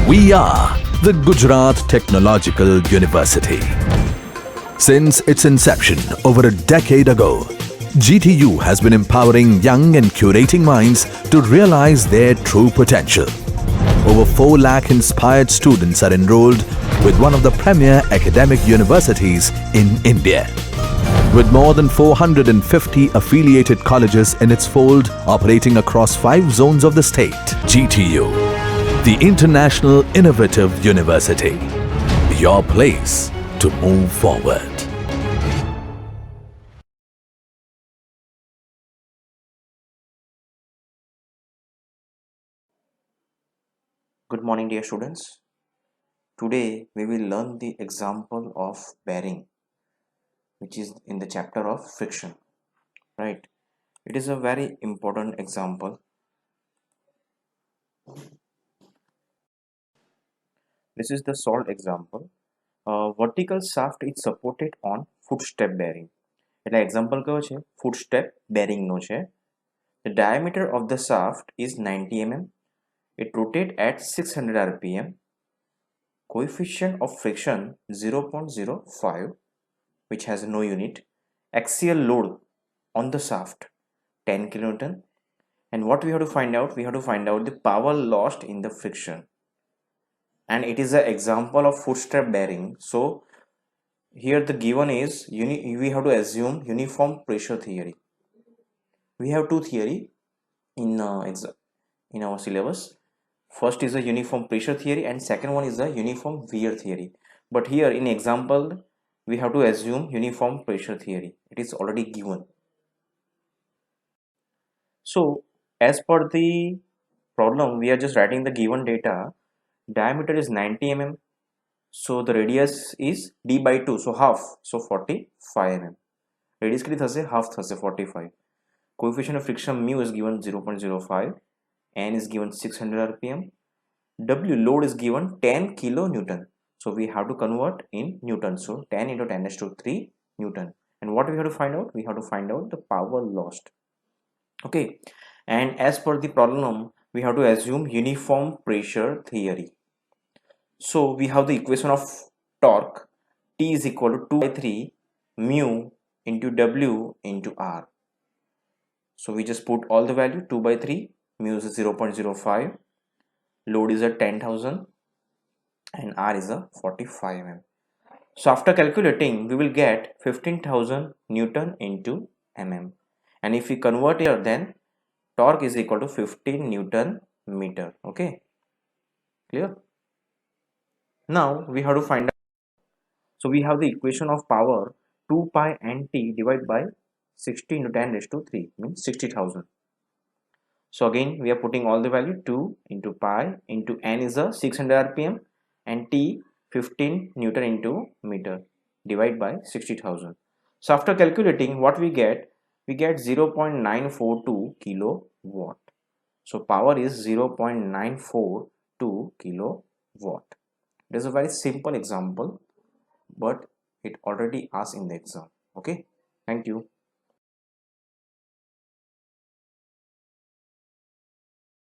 We are the Gujarat Technological University. Since its inception over a decade ago, GTU has been empowering young and curating minds to realize their true potential. Over 4 lakh inspired students are enrolled with one of the premier academic universities in India. With more than 450 affiliated colleges in its fold operating across 5 zones of the state, GTU, the International Innovative University, your place to move forward. Good morning, dear students. Today we will learn the example of bearing, which is in the chapter of friction, right? It is a very important example. This is the solved example. A vertical shaft is supported on footstep bearing. એટલે example કયો છે? Footstep bearing નો છે. The diameter of the shaft is 90 mm. It rotates at 600 rpm. Coefficient of friction 0.05, which has no unit. Axial load on the shaft 10 kilonewton. And what we have to find out? We have to find out the power lost in the friction. And it is an example of footstep bearing. So here the given is we have to assume uniform pressure theory. We have two theory in our syllabus. First is a uniform pressure theory and second one is a uniform wear theory. But here in example we have to assume uniform pressure theory. It is already given. So as per the problem, we are just writing the given data. Diameter is 90 mm. So the radius is d by 2. So half. So 45 mm. Radius kitli thase? Half thase 45. Coefficient of friction mu is given 0.05. N is given 600 rpm. W load is given 10 kilonewton. So we have to convert in newton. So 10 into 10 raised to 3 newton. And what we have to find out? We have to find out the power lost. Okay. And as per the problem, we have to assume uniform pressure theory. So we have the equation of torque. T is equal to 2 by 3 mu into W into R. So we just put all the value. 2 by 3, mu is 0.05, load is at 10,000 and R is a 45 mm. So after calculating, we will get 15,000 Newton into mm. And if we convert here, then torque is equal to 15 Newton meter. Okay, clear? Now we have to find out. So we have the equation of power 2 pi nt divided by 60 into 10 raised to 3 means 60,000. So again we are putting all the value. 2 into pi into n is a 600 rpm and t 15 Newton into meter divided by 60,000. So after calculating, what we get 0.942 kilowatt. So power is 0.942 kilowatt. It is a very simple example, but it already asked in the exam. Okay, thank you.